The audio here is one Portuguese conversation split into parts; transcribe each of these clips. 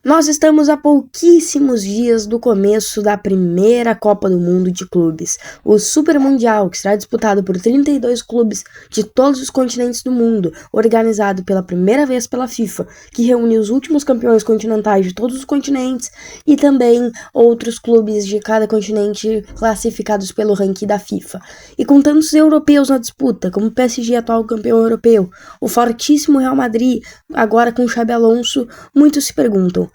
Nós estamos a pouquíssimos dias do começo da primeira Copa do Mundo de clubes, o Super Mundial, que será disputado por 32 clubes de todos os continentes do mundo, organizado pela primeira vez pela FIFA, que reúne os últimos campeões continentais de todos os continentes e também outros clubes de cada continente classificados pelo ranking da FIFA. E com tantos europeus na disputa, como o PSG, atual campeão europeu, o fortíssimo Real Madrid, agora com o Xabi Alonso, muitos se perguntam: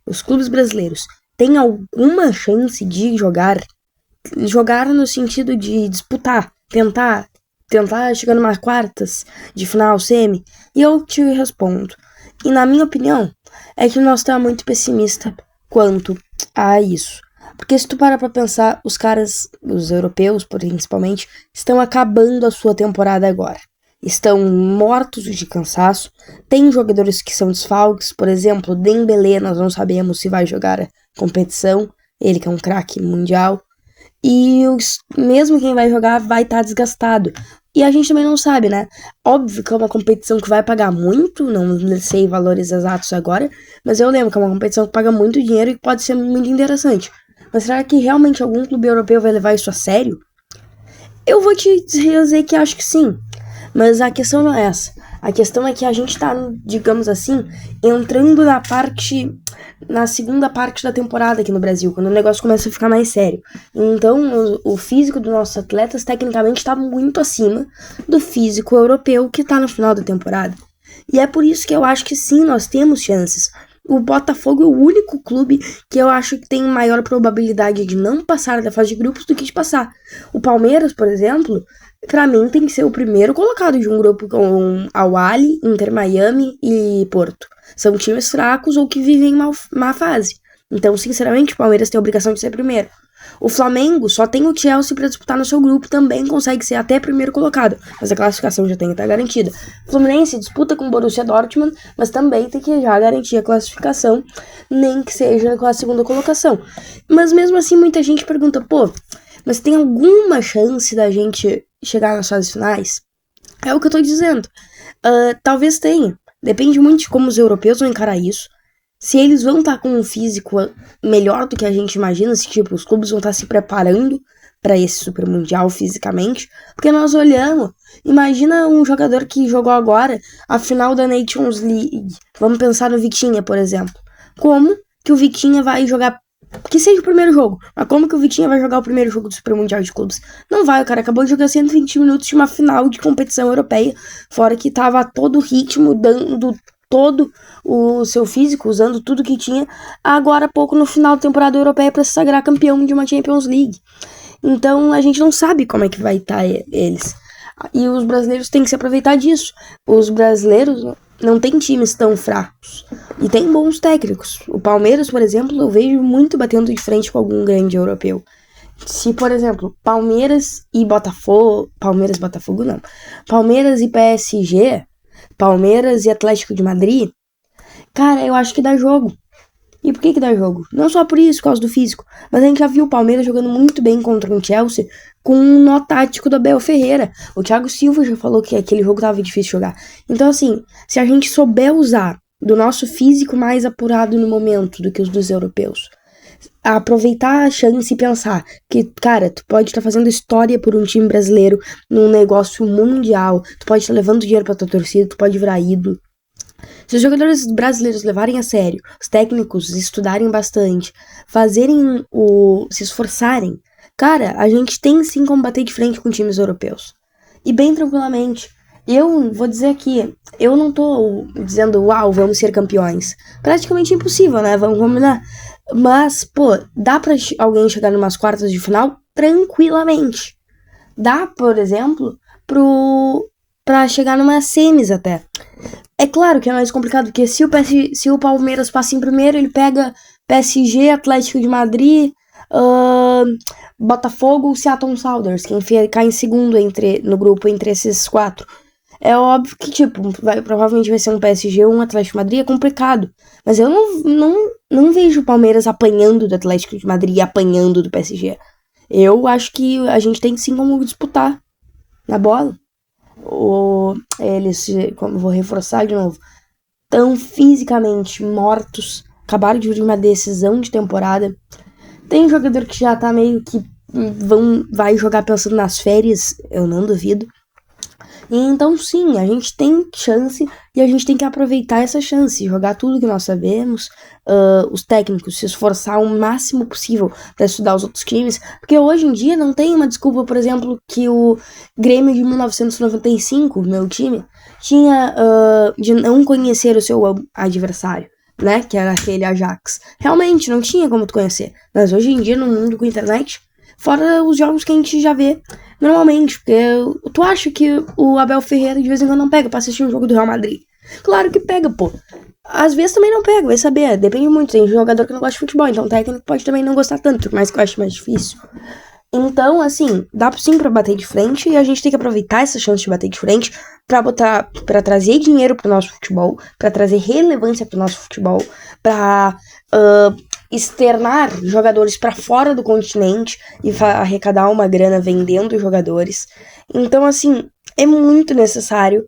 os clubes brasileiros, têm alguma chance de jogar? Jogar no sentido de disputar, tentar chegar numa quartas de final, semi? E eu te respondo. E na minha opinião, é que nós estamos muito pessimista quanto a isso. Porque se tu parar pra pensar, os caras, os europeus principalmente, estão acabando a sua temporada agora. Estão mortos de cansaço. Tem jogadores que são desfalques, por exemplo, Dembélé, nós não sabemos se vai jogar a competição, ele que é um craque mundial, e mesmo quem vai jogar vai estar desgastado. E a gente também não sabe, né? Óbvio que é uma competição que vai pagar muito, não sei valores exatos agora, mas eu lembro que é uma competição que paga muito dinheiro e que pode ser muito interessante. Mas será que realmente algum clube europeu vai levar isso a sério? Eu vou te dizer que acho que sim. Mas a questão não é essa. A questão é que a gente tá, digamos assim, entrando na segunda parte da temporada aqui no Brasil, quando o negócio começa a ficar mais sério. Então, o físico dos nossos atletas, tecnicamente, tá muito acima do físico europeu que tá no final da temporada. E é por isso que eu acho que sim, nós temos chances. O Botafogo é o único clube que eu acho que tem maior probabilidade de não passar da fase de grupos do que de passar. O Palmeiras, por exemplo, pra mim tem que ser o primeiro colocado de um grupo com Al-Ahly, Inter Miami e Porto. São times fracos ou que vivem má fase. Então, sinceramente, o Palmeiras tem a obrigação de ser primeiro. O Flamengo só tem o Chelsea para disputar no seu grupo, também consegue ser até primeiro colocado, mas a classificação já tem que estar garantida. O Fluminense disputa com o Borussia Dortmund, mas também tem que já garantir a classificação, nem que seja com a segunda colocação. Mas mesmo assim, muita gente pergunta, mas tem alguma chance da gente chegar nas fases finais? É o que eu tô dizendo. Talvez tenha. Depende muito de como os europeus vão encarar isso. Se eles vão estar com um físico melhor do que a gente imagina, se tipo, os clubes vão estar se preparando para esse Super Mundial fisicamente, porque nós olhamos, imagina um jogador que jogou agora a final da Nations League, vamos pensar no Vitinha, por exemplo. Como que o Vitinha vai jogar, que seja o primeiro jogo, mas como que o Vitinha vai jogar o primeiro jogo do Super Mundial de clubes? Não vai, o cara acabou de jogar 120 minutos de uma final de competição europeia, fora que tava a todo ritmo, dando todo o seu físico, usando tudo que tinha, agora há pouco no final da temporada europeia para se sagrar campeão de uma Champions League. Então a gente não sabe como é que vai estar eles. E os brasileiros têm que se aproveitar disso. Os brasileiros não têm times tão fracos e tem bons técnicos. O Palmeiras, por exemplo, eu vejo muito batendo de frente com algum grande europeu. Se, por exemplo, Palmeiras e PSG, Palmeiras e Atlético de Madrid, cara, eu acho que dá jogo. E por que dá jogo? Não só por isso, por causa do físico, mas a gente já viu o Palmeiras jogando muito bem contra o Chelsea com um nó tático do Abel Ferreira. O Thiago Silva já falou que aquele jogo tava difícil de jogar. Então, assim, se a gente souber usar do nosso físico mais apurado no momento do que os dos europeus, aproveitar a chance e pensar que, cara, tu pode estar fazendo história por um time brasileiro num negócio mundial, tu pode estar levando dinheiro pra tua torcida, tu pode virar ídolo. Se os jogadores brasileiros levarem a sério, os técnicos estudarem bastante, se esforçarem, cara, a gente tem sim como bater de frente com times europeus. E bem tranquilamente. Eu vou dizer aqui, eu não tô dizendo, vamos ser campeões. Praticamente impossível, né? Vamos combinar. Mas, dá pra alguém chegar numas quartas de final tranquilamente. Dá, por exemplo, pra chegar numas semis até. É claro que é mais complicado, porque se o Palmeiras passa em primeiro, ele pega PSG, Atlético de Madrid, Botafogo, Seattle Sounders, quem cai em segundo no grupo entre esses quatro. É óbvio que, provavelmente vai ser um PSG ou um Atlético de Madrid, é complicado. Mas eu não vejo o Palmeiras apanhando do Atlético de Madrid e apanhando do PSG. Eu acho que a gente tem sim como disputar na bola. Vou reforçar de novo. estão fisicamente mortos, acabaram de vir uma decisão de temporada. Tem jogador que já tá meio que vai jogar pensando nas férias, eu não duvido. E então sim, a gente tem chance e a gente tem que aproveitar essa chance, jogar tudo que nós sabemos, os técnicos se esforçar o máximo possível para estudar os outros times, porque hoje em dia não tem uma desculpa, por exemplo, que o Grêmio de 1995, meu time, tinha de não conhecer o seu adversário, né, que era aquele Ajax. Realmente, não tinha como tu conhecer, mas hoje em dia, no mundo com internet, fora os jogos que a gente já vê normalmente, porque tu acha que o Abel Ferreira de vez em quando não pega pra assistir um jogo do Real Madrid? Claro que pega, pô. Às vezes também não pega, vai saber, depende muito. Tem jogador que não gosta de futebol, então o técnico pode também não gostar tanto, mas que eu acho mais difícil. Então, assim, dá sim pra bater de frente e a gente tem que aproveitar essa chance de bater de frente pra trazer dinheiro pro nosso futebol, pra trazer relevância pro nosso futebol, pra externar jogadores pra fora do continente e arrecadar uma grana vendendo jogadores. Então, assim, é muito necessário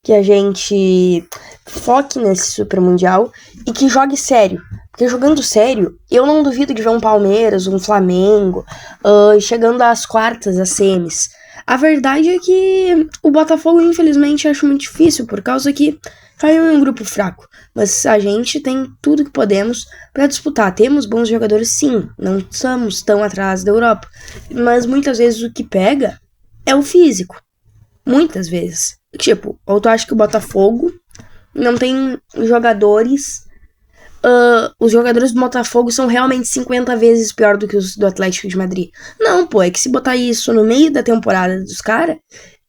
que a gente foque nesse Super Mundial e que jogue sério. Porque jogando sério, eu não duvido de ver um Palmeiras, um Flamengo, chegando às quartas, às semis. A verdade é que o Botafogo, infelizmente, acho muito difícil, por causa que caiu em um grupo fraco. Mas a gente tem tudo que podemos para disputar. Temos bons jogadores, sim, não estamos tão atrás da Europa. Mas muitas vezes o que pega é o físico. Muitas vezes. Tipo, ou tu acha que o Botafogo não tem jogadores... os jogadores do Botafogo são realmente 50 vezes pior do que os do Atlético de Madrid. Não, pô, é que se botar isso no meio da temporada dos caras,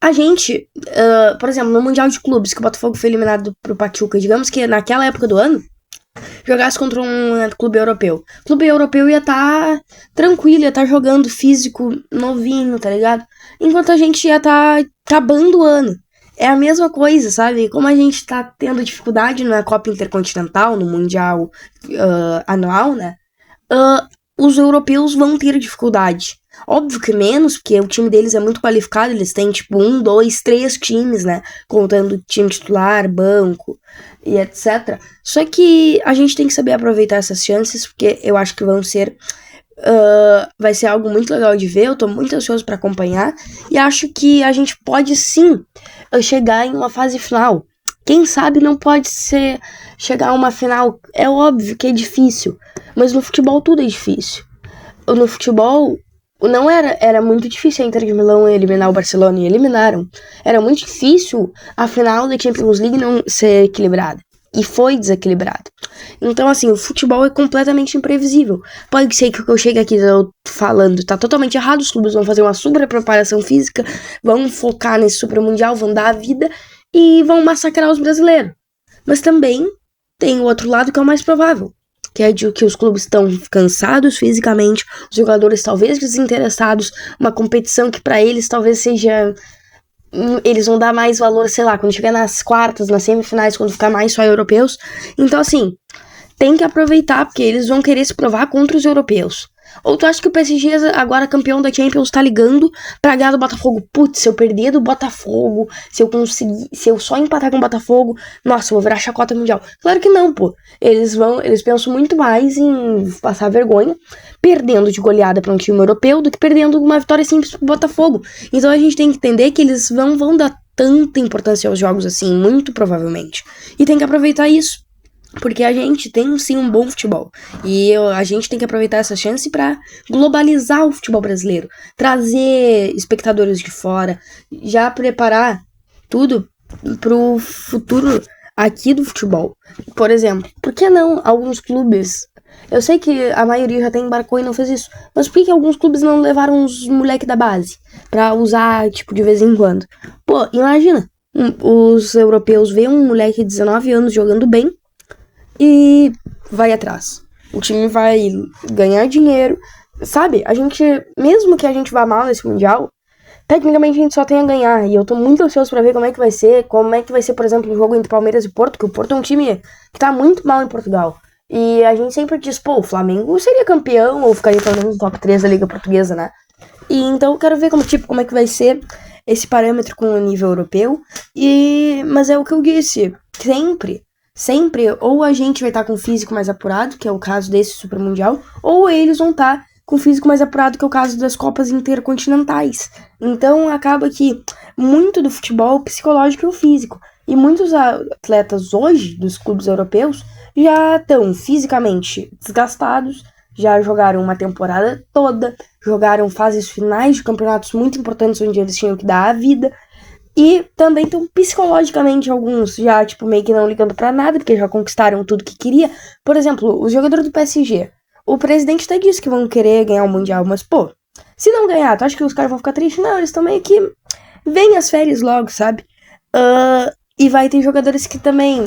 a gente, por exemplo, no Mundial de Clubes, que o Botafogo foi eliminado pro Pachuca, digamos que naquela época do ano, jogasse contra um clube europeu. O clube europeu ia estar tranquilo, ia estar jogando físico novinho, tá ligado? Enquanto a gente ia estar acabando o ano. É a mesma coisa, sabe? Como a gente tá tendo dificuldade na Copa Intercontinental, no Mundial anual, né? Os europeus vão ter dificuldade. Óbvio que menos, porque o time deles é muito qualificado, eles têm tipo 1, 2, 3 times, né? Contando time titular, banco e etc. Só que a gente tem que saber aproveitar essas chances, porque eu acho que vão ser... vai ser algo muito legal de ver, eu tô muito ansioso pra acompanhar e acho que a gente pode sim chegar em uma fase final. Quem sabe não pode ser chegar a uma final, é óbvio que é difícil, mas no futebol tudo é difícil. No futebol não era muito difícil a Inter de Milão eliminar o Barcelona, e eliminaram. Era muito difícil a final da Champions League não ser equilibrada. E foi desequilibrado. Então, assim, o futebol é completamente imprevisível. Pode ser que o que eu chegue aqui eu falando tá totalmente errado. Os clubes vão fazer uma super preparação física, vão focar nesse super mundial, vão dar a vida e vão massacrar os brasileiros. Mas também tem o outro lado que é o mais provável, que é de que os clubes estão cansados fisicamente, os jogadores talvez desinteressados, uma competição que pra eles talvez seja... eles vão dar mais valor, sei lá, quando chegar nas quartas, nas semifinais, quando ficar mais só europeus. Então, assim, tem que aproveitar, porque eles vão querer se provar contra os europeus. Ou tu acha que o PSG, agora campeão da Champions, tá ligando pra ganhar do Botafogo? Putz, se eu perder do Botafogo, se eu só empatar com o Botafogo, nossa, eu vou virar chacota mundial. Claro que não, pô. Eles pensam muito mais em passar vergonha, perdendo de goleada pra um time europeu, do que perdendo uma vitória simples pro Botafogo. Então a gente tem que entender que eles vão dar tanta importância aos jogos assim, muito provavelmente. E tem que aproveitar isso. Porque a gente tem sim um bom futebol. E a gente tem que aproveitar essa chance para globalizar o futebol brasileiro. Trazer espectadores de fora. Já preparar tudo pro futuro aqui do futebol. Por exemplo, por que não alguns clubes... Eu sei que a maioria já embarcou e não fez isso. Mas por que alguns clubes não levaram os moleque da base? Pra usar, tipo, de vez em quando. Pô, imagina. Os europeus veem um moleque de 19 anos jogando bem e vai atrás. O time vai ganhar dinheiro, sabe? A gente, mesmo que a gente vá mal nesse Mundial, tecnicamente a gente só tem a ganhar. E eu tô muito ansioso pra ver como é que vai ser. Como é que vai ser, por exemplo, o jogo entre Palmeiras e Porto, que o Porto é um time que tá muito mal em Portugal. E a gente sempre diz, pô, o Flamengo seria campeão, ou ficaria pelo menos no top 3 da Liga Portuguesa, né? E então eu quero ver como é que vai ser esse parâmetro com o nível europeu. Mas é o que eu disse, sempre ou a gente vai estar com o físico mais apurado, que é o caso desse Super Mundial, ou eles vão estar com o físico mais apurado, que é o caso das Copas Intercontinentais. Então acaba que muito do futebol é o psicológico e o físico. E muitos atletas hoje dos clubes europeus já estão fisicamente desgastados, já jogaram uma temporada toda, jogaram fases finais de campeonatos muito importantes onde eles tinham que dar a vida. E também estão psicologicamente alguns já, tipo, meio que não ligando pra nada, porque já conquistaram tudo que queria. Por exemplo, os jogadores do PSG. O presidente até disse que vão querer ganhar o Mundial, mas, pô, se não ganhar, tu acha que os caras vão ficar tristes? Não, eles estão meio que... Vem as férias logo, sabe? E vai ter jogadores que também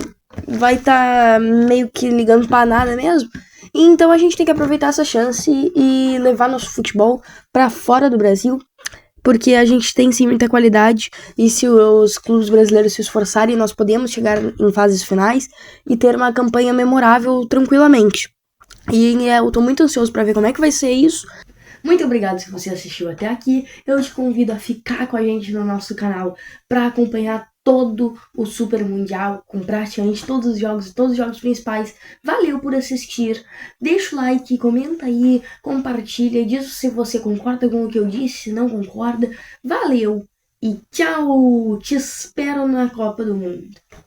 vai estar meio que ligando pra nada mesmo. Então a gente tem que aproveitar essa chance e levar nosso futebol pra fora do Brasil, porque a gente tem sim muita qualidade, e se os clubes brasileiros se esforçarem, nós podemos chegar em fases finais e ter uma campanha memorável tranquilamente. E eu tô muito ansioso pra ver como é que vai ser isso. Muito obrigado se você assistiu até aqui. Eu te convido a ficar com a gente no nosso canal para acompanhar todo o Super Mundial, com praticamente todos os jogos e todos os jogos principais. Valeu por assistir. Deixa o like, comenta aí, compartilha, diz se você concorda com o que eu disse, se não concorda. Valeu e tchau! Te espero na Copa do Mundo.